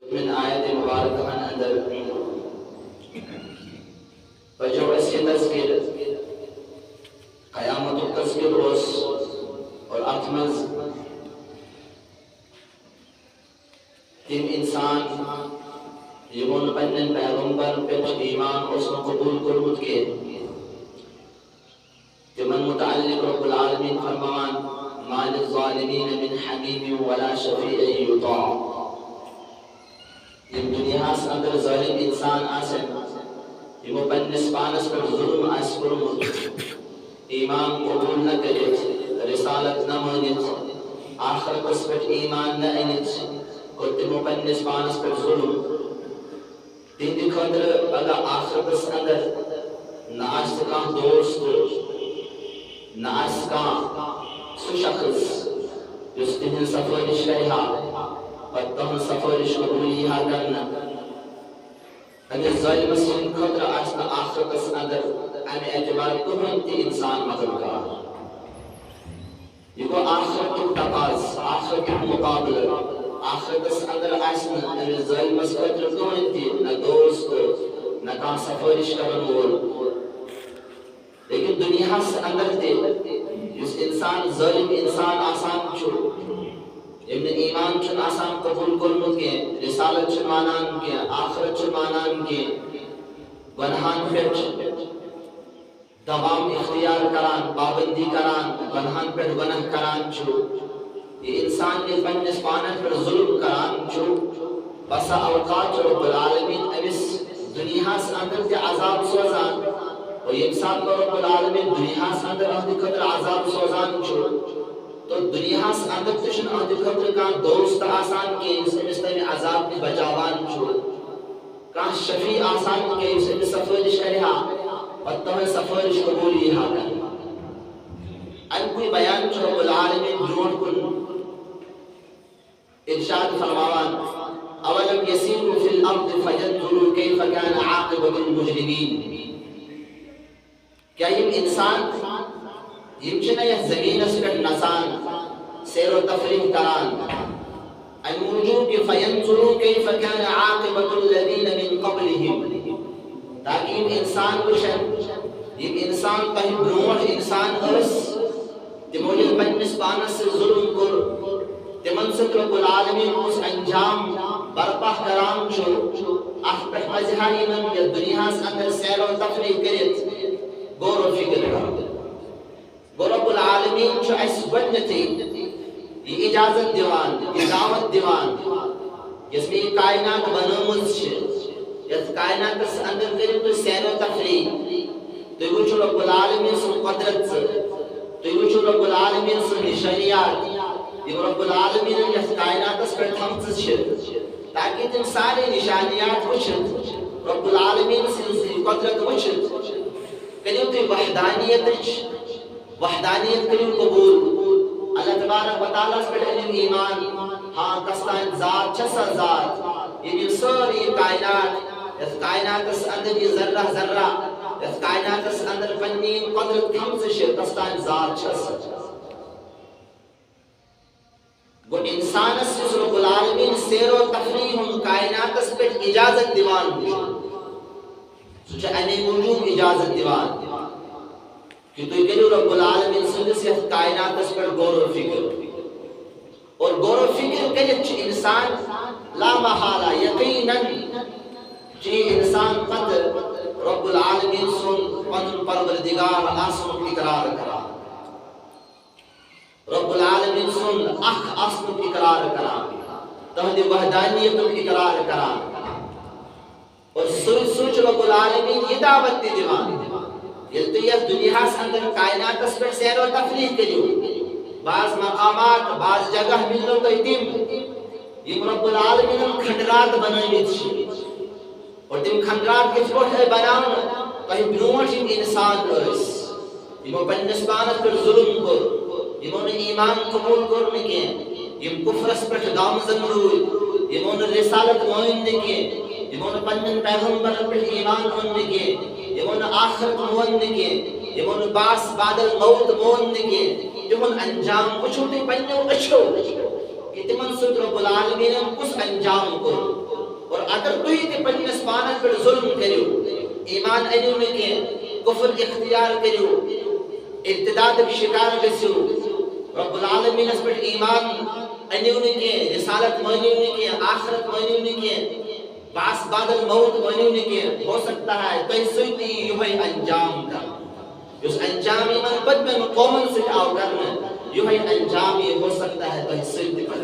من آیت مبارکہ اندر وجہ سے تذکر قیامت و تذکر روز اور اتمز تم انسان یمون پنن پیغمبر پر ایمان اس قبول کرمت کے تمن متعلق رب العالمین فرمان ما للظالمین من حمیم ولا شفیع یطاع. یم دنیا سے اندر ظالم انسان آسن یمو پنس پانس پر ظلم آس کرمت ایمان قبول نہ کرت رسالت نہ مانت آخر اس پر ایمان نہ انت اور تمو پنس پانس پر ظلم تین خاطر اگر آخر اس اندر نہ آس کان دوست نہ آس کان سو شخص جس تہن سفارش کرہا اور تہن سفارش قبولی ہا کرنا اگر ظالم سن خاطر آس نہ آخر اس اندر امی اعتبار کہن تی انسان مغل کا یہ کو آخر کی تقاض آخر کی مقابل آخر اس اندر آسنا امی ظالم سن کہن تی نہ دوست نہ کان سفارش کرن وول لیکن دنیا سے اندر تے اس انسان ظالم انسان آسان چھو ابن ایمان چھن آسان قبول کرمت کے رسالت چھن مانان کے آخرت چھن مانان کے گناہان پھر دوام اختیار کران پابندی کران گناہان پھر گناہ کران چھو یہ انسان کے پنس پانت پر ظلم کران چھو بسا اوقات رب العالمین امس دنیا سے اندر تے عذاب سوزان اور یہ انسان کو رب العالمین دنیا سے اندر اہد قدر عذاب سوزان چھو تو دنیا سے اندر تشن اہد قدر کا دوست آسان کے اس مستمی عذاب کی بچاوان چھو کہاں شفیع آسان کے اس میں سفارش کرہا اور تمہیں سفارش قبولی ہا کرنا ان کوئی بیان چھو رب العالمین جوڑ کن ارشاد فرماوان اولم یسیروا فی الارض فینظروا کیف کان عاقبۃ المجرمین. کیا یہ انسان یہ چنہ یہ زمین اس پر نسان سیر و تفریح کران ان موجود کی فینظروا کیف کان عاقبۃ الذین من قبلہم تاکہ انسان کچھن یہ انسان پہی برونٹ انسان ارس تموجد پنس پانس سے ظلم کر تمن سکر رب العالمین اس انجام برپاہ کرام چھو اخ پہ مزہائی من یا دنیا سے اندر سیر و تفریح کرت غور و فکر گو رب العالمین چھو اس وجنتی یہ اجازت دیوان یہ دعوت دیوان جس میں یہ کائنات بنامز چھے جس کائنات اس اندر کریں تو سیر و تفریح تو یہ چھو رب العالمین سے قدرت سے تو یہ چھو رب العالمین سے نشانیات یہ رب العالمین جس کائنات اس پر تھمت چھے تاکہ تم سارے نشانیات وچھت رب العالمین سے قدرت وچھت کریو تی وحدانیت کریو قبول اللہ تبارک و تعالیٰ اس پر علم ایمان ہاں کستان ذات چھسا ذات یہ ساری کائنات اس کائنات اس اندر یہ ذرہ ذرہ اس کائنات اس اندر پنین قدرت کم سے شر کستان ذات چھسا وہ انسان اس رب العالمین سیر و تفریح ہم کائنات اس پر اجازت دیوان ہوئی سوچا انہی موجود اجازت دیوان کہ تو یہ رب العالمین سے کائنات اس پر غور و فکر اور غور و فکر کرت انسان لا محالہ یقیناً چی انسان قدر رب العالمین سن پن پروردگار آسن اقرار کرا رب العالمین سن اخ آسن اقرار کرا تہدی وحدانیت اقرار کرا اور سوچ رب العالمین یہ دعوت دی دیوان یہ تو یہ دنیا سے اندر کائنات اس پر سیر و تفریح کریو بعض مقامات بعض جگہ ملو تو اتم یہ رب العالمین کھنڈرات بنائی تھی اور تم کھنڈرات کے چھوٹ ہے بناؤں کہیں بنوٹ انسان ارس یہ پنس پانت پر ظلم کر یہ ایمان قبول کرنے کے یہ کفر اس پر گامزن ہوئی یہ رسالت معین کے یہ پنن پیغمبر پر ایمان ہونے کے یہ آخرت ہونے کے یہ باس بعد الموت ہونے کے جو انجام کچھ ہوتے پنو اچھو کہ تمن سد رب العالمین کس انجام کو اور اگر تھی تہ پنس پانس پہ ظلم کرو ایمان انیو نہ کی کفر اختیار کرو ارتداد شکار گسو رب العالمین اس پر ایمان انیو نہ کی رسالت مانیو نہ کی آخرت مانیو نہ کی باس بعد الموت مانیو نہ کی ہو سکتا ہے تو سوتی یہ انجام کا اس انجام ایمان بد میں قومن سے آو کرنا یہ انجام یہ ہو سکتا ہے تو سوتی پر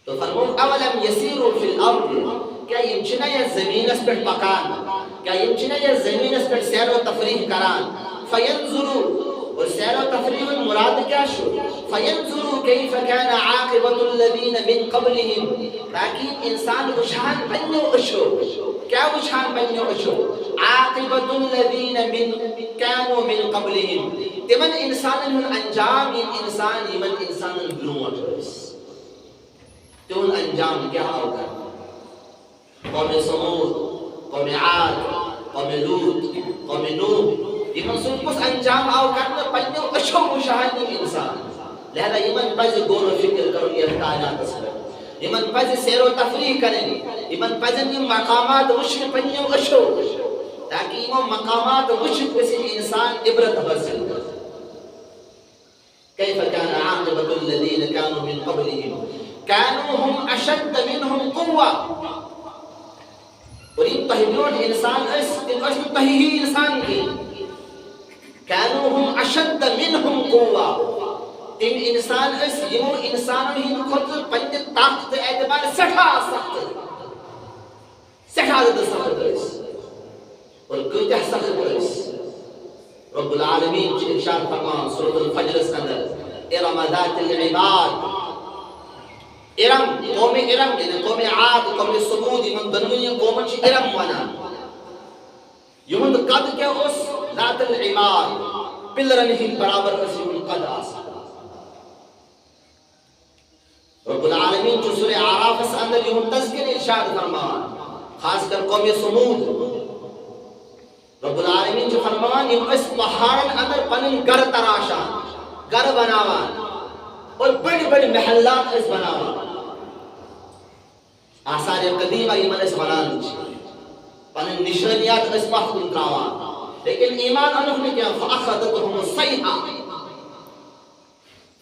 تو فرمون اولم یسیروا فی الارض کیا یمچنا یا زمین اس پر پکان کیا یمچنا یا زمین اس پر سیر و تفریح کران فینظروا اور سیر و تفریح مراد کیا شو فینظروا کیف کان عاقبت الذین من قبلهم تاکہ انسان وشان بنو اشو کیا وشان بنو اشو عاقبت الذین من كانوا من قبلهم تمن انسان انجام انسان یمن انسان برونٹ تو ان انجام کیا ہوگا قوم سمود قوم عاد قوم لوط قوم نوح یہ منصوب کس انجام آو کرنا پنیو اشو مشاہدی انسان لہذا یہ من پز غور و فکر کرو یہ تعالیٰ تصور یہ من پز سیر و تفریح کریں یہ من پز یہ مقامات وشن پنیو اشو تاکہ یہ مقامات وشن کسی انسان عبرت حاصل کر كيف كان عاقبة الذين كانوا من قبلهم كانوا هم أشد منهم قوة وريد تهدون إنسان أشد تهيه إنسان كانوا هم أشد منهم قوة إن إنسان يمو إنسان هي خود پنج طاقت اعتبار سٹھا سخت سٹھا سخت اور کتہ سخت رب العالمین ارشاد فرمان سورۃ الفجر اندر ارم ذات العماد ارم قوم ارم یعنی قوم عاد قوم ثمود من دنیا قوم چ ارم ونا یہند قد کیا اس ذات العماد پلرن ہی برابر اسی قد اس رب العالمین جو سورہ اعراف اندر یہ تذکر ارشاد فرمان خاص کر قوم ثمود رب العالمین جو فرمان یہ اس پہاڑن اندر پنن گھر تراشان گھر بناوان اور بڑی بڑی محلات اس بناوان آثار قدیمہ ایمان اس بنان پنن نشانیات اس پاکن تراوان لیکن ایمان انہوں نے کیا فاخذتهم الصیحہ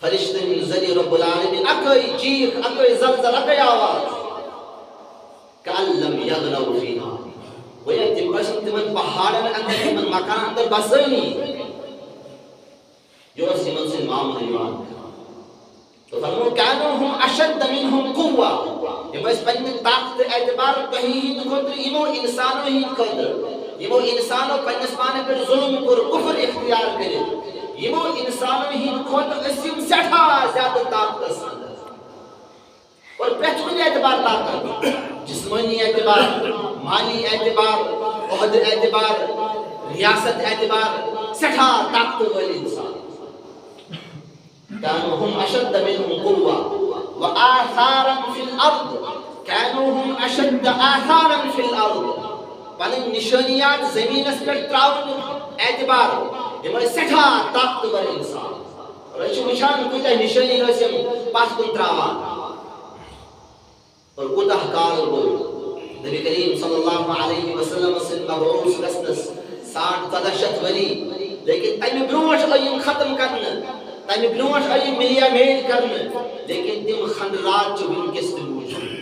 فرشتے زدی رب العالمین اکوئی چیخ اکوئی زلزل اکوئی آواز کأن لم یغنوا فیہا ويأتي بشر تمن پہاڑن اندر تمن مکان اندر بسنی جو اسی من سے معامل ایمان تو فرمو كانوا هم اشد منهم قوة یہ بس پنن طاقت اعتبار کہیں خود ایمو انسانوں ہی قدر ایمو انسانوں پنسپانے پر ظلم پر کفر اختیار کرے ایمو انسانوں ہی خود اسیم سٹھا زیادہ طاقت اور پہچونے اعتبار طاقت جسمانی اعتبار مالی اعتبار عہد اعتبار ریاست اعتبار سٹھا طاقت والی انسان كانوا هم أشد منهم قوة وآثارا في الأرض كانوا هم أشد آثارا في الأرض پنن نشانیات زمین اس پر تراؤن اعتبار یہ سٹھا طاقت والی انسان اور اچھو نشان کتا نشانی رسم پاس کن تراوان اور کتا حکال ہوئی نبی کریم صلی اللہ علیہ وسلم سے مبعوث رسنس 60 ولی لیکن تیمی بروش اییم ختم کرنا تیمی بروش اییم ملیا میل کرنا لیکن تیم خندرات جو ان کس دن موجود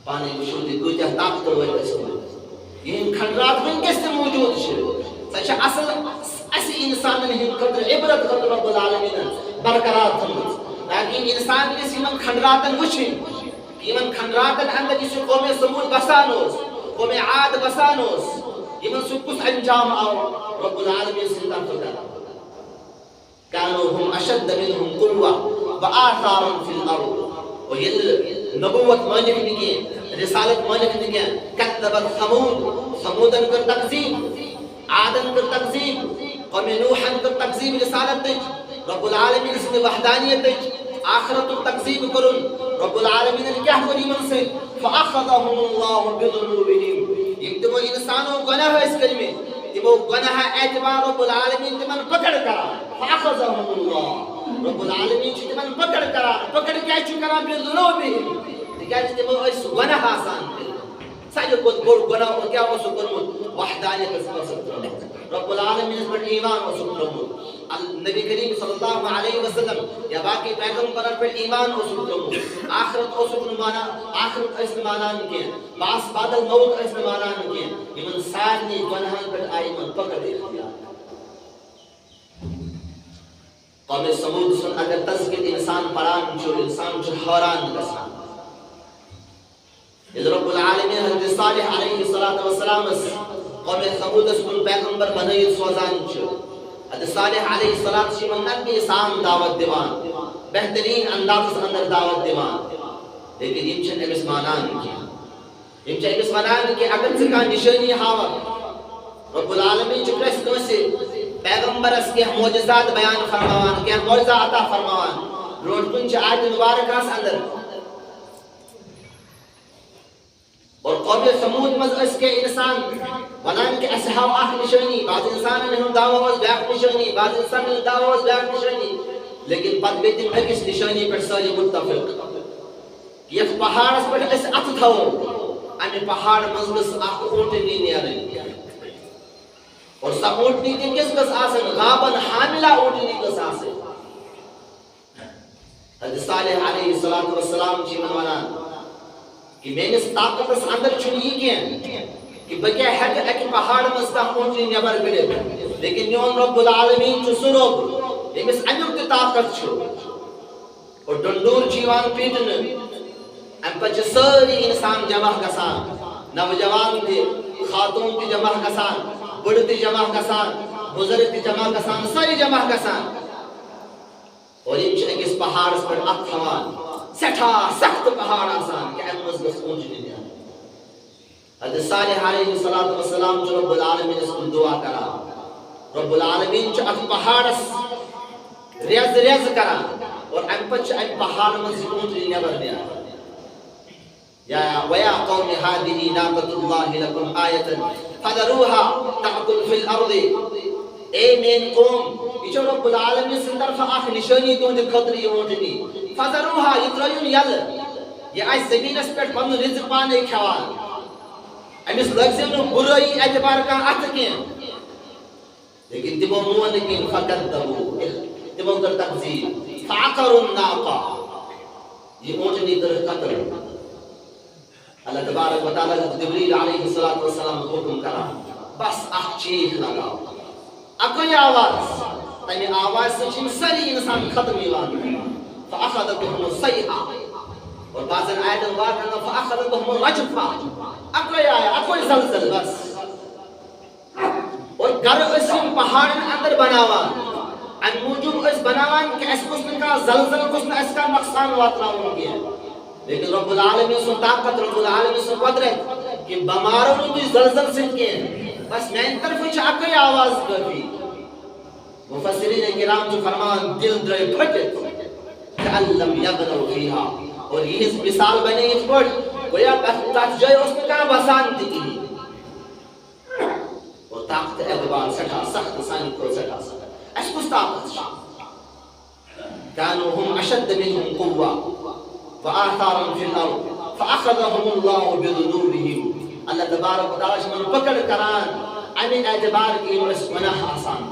پانے مشہودی کتا طاقت ہوئی رسول یہ خندرات ان کس دن موجود شروع سچا اصل ایسی انسان نہیں قدر عبرت قدر رب العالمین برقرار تھمت لیکن انسان کسی من خندراتن وچھیں کہ من خندراتن اندر جسے قوم سمود بسانوس قوم عاد بسانوس یہ من سکس انجام آو رب العالمین سے طرف كانوا هم اشد منهم قوة وآثارا في الارض ويل نبوت مالك نکے رسالت مالک نکے كذبت ثمودا کر تکذیب عادا کر تکذیب قوم نوحا کر تکذیب رسالت رب العالمین سے وحدانیت آخرت التکذیب کرن رب العالمین نے کیا کری من سے فاخذهم الله بذنوبهم یہ تو انسانوں گناہ اس کلمے وہ گناہ اعتبار رب العالمین تمن پکڑ کرا فاخذهم الله رب العالمین چھِ تِمن پکڑ کران پکڑ کیٛازِ چھُ کران بِذُنوٗبِہِم تِکیٛازِ تِمو ٲسۍ گۄناہ آسان ساروی کھۄتہٕ بوٚڑ گۄناہ کیٛاہ اوسُکھ کوٚرمُت وحدانیتس اوسُکھ ترٛوومُت رب العالمیٖنس پٮ۪ٹھ ایٖمان اوسُکھ ترٛوومُت نبی کریم صلی اللہ علیہ وسلم یا باقی پیغمبرن پٮ۪ٹھ ایٖمان اوسُکھ ترٛوومُت آخرت اوسُکھ نہٕ مانان آخرت ٲسۍ نہٕ مانان کینٛہہ باس بادل موت ٲسۍ نہٕ مانان کینٛہہ یِمن سارنٕے گۄناہن پٮ۪ٹھ آیہِ یِمن پکڑ اختیار قوم سمود سُنٛد اگر تذکر انسان پران چھُ انسان چھُ حٲران گژھان ییٚلہِ رب العالمیٖن حضرت صالح علیہ الصلاۃ وسلامس قوم سمودس کُن پیغمبر بنٲیِتھ سوزان چھُ حضرت صالح علیہ الصلاۃ چھِ یِمن نرمی سان دعوت دِوان بہتریٖن اندازس اندر دعوت دِوان لیکن یِم چھِنہٕ أمِس مانان کینٛہہ یِم چھِ أمِس ونان کہِ اگر ژٕ کانٛہہ نِشٲنی ہاوکھ رب العالمیٖن چھُ پرٛٮ۪تھ کٲنٛسہِ پیغمبرس کینٛہہ معجزات بیان فرماوان کینٛہہ معجزہ عطا فرماوان برونٛٹھ کُن چھِ آیتہِ مُبارکہس اندر اور قوم سمود منٛز ٲسۍ کینٛہہ اِنسان ونان کہِ اَسہِ ہاو اکھ نِشٲنی بعض اِنسانن ہُنٛد دعوا اوس بیٛاکھ نِشٲنی بعض اِنسانن ہُنٛد دعوا اوس بیٛاکھ نِشٲنی لیکن پتہٕ گٔے تِم أکِس نِشٲنی پٮ۪ٹھ سٲری مُتفق یتھ پہاڑس پٮ۪ٹھ أسۍ اَتھٕ تھاوو امہِ پہاڑ منٛز گٔژھ اکھ اوٗنٹنی نیرٕنۍ اور سۄ اوٗنٹنی تہِ کِژھ گٔژھ آسٕنۍ غابن حاملہ اوٗنٹنی گٔژھ آسٕنۍ حضرت صالح علیہ الصلاۃ والسلام چھِ یِمن ونان کہ میٲنِس طاقتس اندر چھُنہٕ یہِ کینٛہہ کہ بہٕ کیٛاہ ہٮ۪کہٕ اکہِ پہاڑ منٛز کانٛہہ اوٗنٹنی نٮ۪بر کٔڑِتھ لیکن میون رب العالمیٖن چھُ سُہ رۄب ییٚمِس امیُک تہِ طاقت چھُ اور ڈنڈوٗر چھُ یِوان پیٖٹنہٕ امہِ پتہٕ چھِ سٲری انسان جمع گژھان نوجوان تہِ خاتوٗن تہِ جمع گژھان بٔڑٕ تہِ جمع گژھان بُزرگ تہِ جمع گژھان سٲری جمع گژھان اور یِم چھِ أکِس پہاڑس پٮ۪ٹھ اَتھٕ تھاوان سٮ۪ٹھاہ سخت پہاڑ آسان کہ امہِ منٛز گٔژھ اوٗنٹنی نیرٕنۍ حضرت صالح علیہ الصلاۃ والسلام چھُ رب العالمیٖنس کُن دعا کران رب العالمیٖن چھُ اتھ پہاڑس ریٚز ریٚز کران اور امہِ پتہٕ چھُ امہِ پہاڑ منٛز یہِ اوٗنٹنی نٮ۪بر نیران وَيَا قَوْمِ هَٰذِهِ نَاقَةُ اللَّهِ لَكُمْ آیَةً فَذَرُوهَا تَأْكُلْ فِي الْأَرْضِ اے میٲنۍ قوم یہِ چھُ رب العالمیٖن سٕنٛدِ طرفہٕ اکھ نِشٲنی تُہنٛدِ خٲطرٕ یہِ اوٗنٹنی فَذَرُوهَا یہِ ترٲیِو یَلہٕ یہِ آسہِ زٔمیٖنس پٮ۪ٹھ پنُن رِزق پانے کھٮ۪وان أمِس لٲگزِو نہٕ بُرٲیی اعتبار کانٛہہ اَتھٕ کینٛہہ لیکن تِمو مون نہٕ کِہیٖنۍ فَكَذَّبُوهُ تِمو کٔر تکذیٖب فَعَقَرُوا النَّاقَةَ یہِ اوٗنٹنی کٔرٕکھ قتل اللہ تبارک و تعالیٰ جبریل علیہ الصلاۃ والسلام حکم کران بس اکھ چیٖخ لگاو اکوے آواز تمہِ آواز سۭتۍ چھِ یِم سٲری انسان ختم یِوان فأخذتهم الصيحة اور بعضن آیتن واقعن فأخذتهم الرجفة اکوے آیا اکوے زلزل بس اور گھر ٲسۍ یِم پہاڑن اندر بناوان امہِ موٗجوٗب ٲسۍ بناوان کہ اَسہِ گوٚژھ نہٕ کانٛہہ زلزل گوٚژھ نہٕ اَسہِ کانٛہہ نۄقصان واتناوُن کینٛہہ لیکن رب العالمیٖن سُنٛد طاقت رب العالمیٖن سُنٛد قدرت کہ بہٕ مارو نہٕ تُہۍ زلزل سۭتۍ کینٛہہ بس میانہِ طرفہٕ چھِ اکٕے آواز کٲفی مُفسِریٖن کرام چھِ فرماوان دِل درٛٲے پھٔٹِتھ کأن لم یغنوا فیہا اور یِہٕنٛز مثال بنے یِتھ پٲٹھۍ گویا تتھ جایہِ اوس نہٕ کانٛہہ بسان تہِ کِہیٖنۍ اور طاقت اعتبار سٮ۪ٹھاہ سخت سانہِ کھۄتہٕ سٮ۪ٹھاہ سخت اَسہِ کُس طاقت چھُ كانوا هم أشد منهم قوة وآثارا في الأرض فأخذهم الله بذنوبهم اللہ تبارک و تعالیٰ من پکڑ کران امی اعتبار کی اس گناہ آسان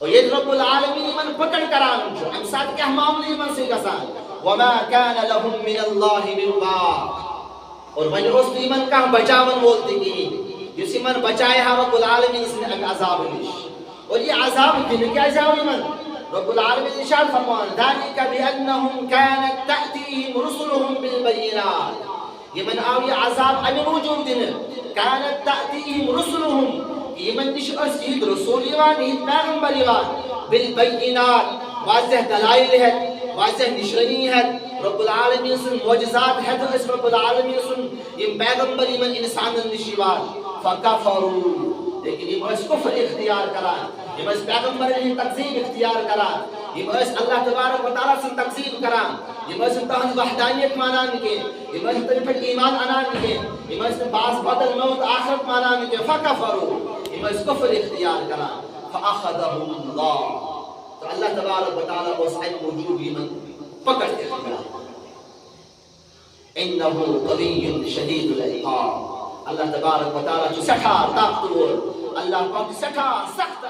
اور یہ رب العالمین من پکڑ کران چھو ام ساتھ کیا معاملی من سے گسان وما كان لهم من الله من واق اور من اس من کا بچاون بولتے کی جس من بچائے رب العالمین اس نے عذاب نش اور یہ عذاب دن کیا جاؤ من رب العالمین ارشاد فرمان ذلك بأنهم كانت تأتيهم رسلهم بالبينات یہ من آو یہ عذاب امی موجود دن كانت تأتيهم رسلهم یہ من نش اسید رسول یوان یہ پیغمبر یوان بالبينات واضح دلائل ہے واضح نشانی ہے رب العالمین سن معجزات ہے تو اس رب العالمین سن یہ پیغمبر من انسان نشیوان فکفروا لیکن یہ اس کفر اختیار کران یہ اس پیغمبر نے تکذیب اختیار کران یہ اس اللہ تبارک و تعالیٰ سے تکذیب کران یہ اس تہنز وحدانیت مانان کے یہ اس پر ایمان انان کے یہ اس باس بدل موت آخرت مانان کے فکفروا یہ اس کفر اختیار کران فاخذهم اللہ تو اللہ تبارک و تعالیٰ کو صاحب وجود من پکڑ کے رکھا انہو قوی شدید العقاب اللہ تبارک و تعالیٰ جو سٹھا طاقتور اللہ پاک سٹھا سخت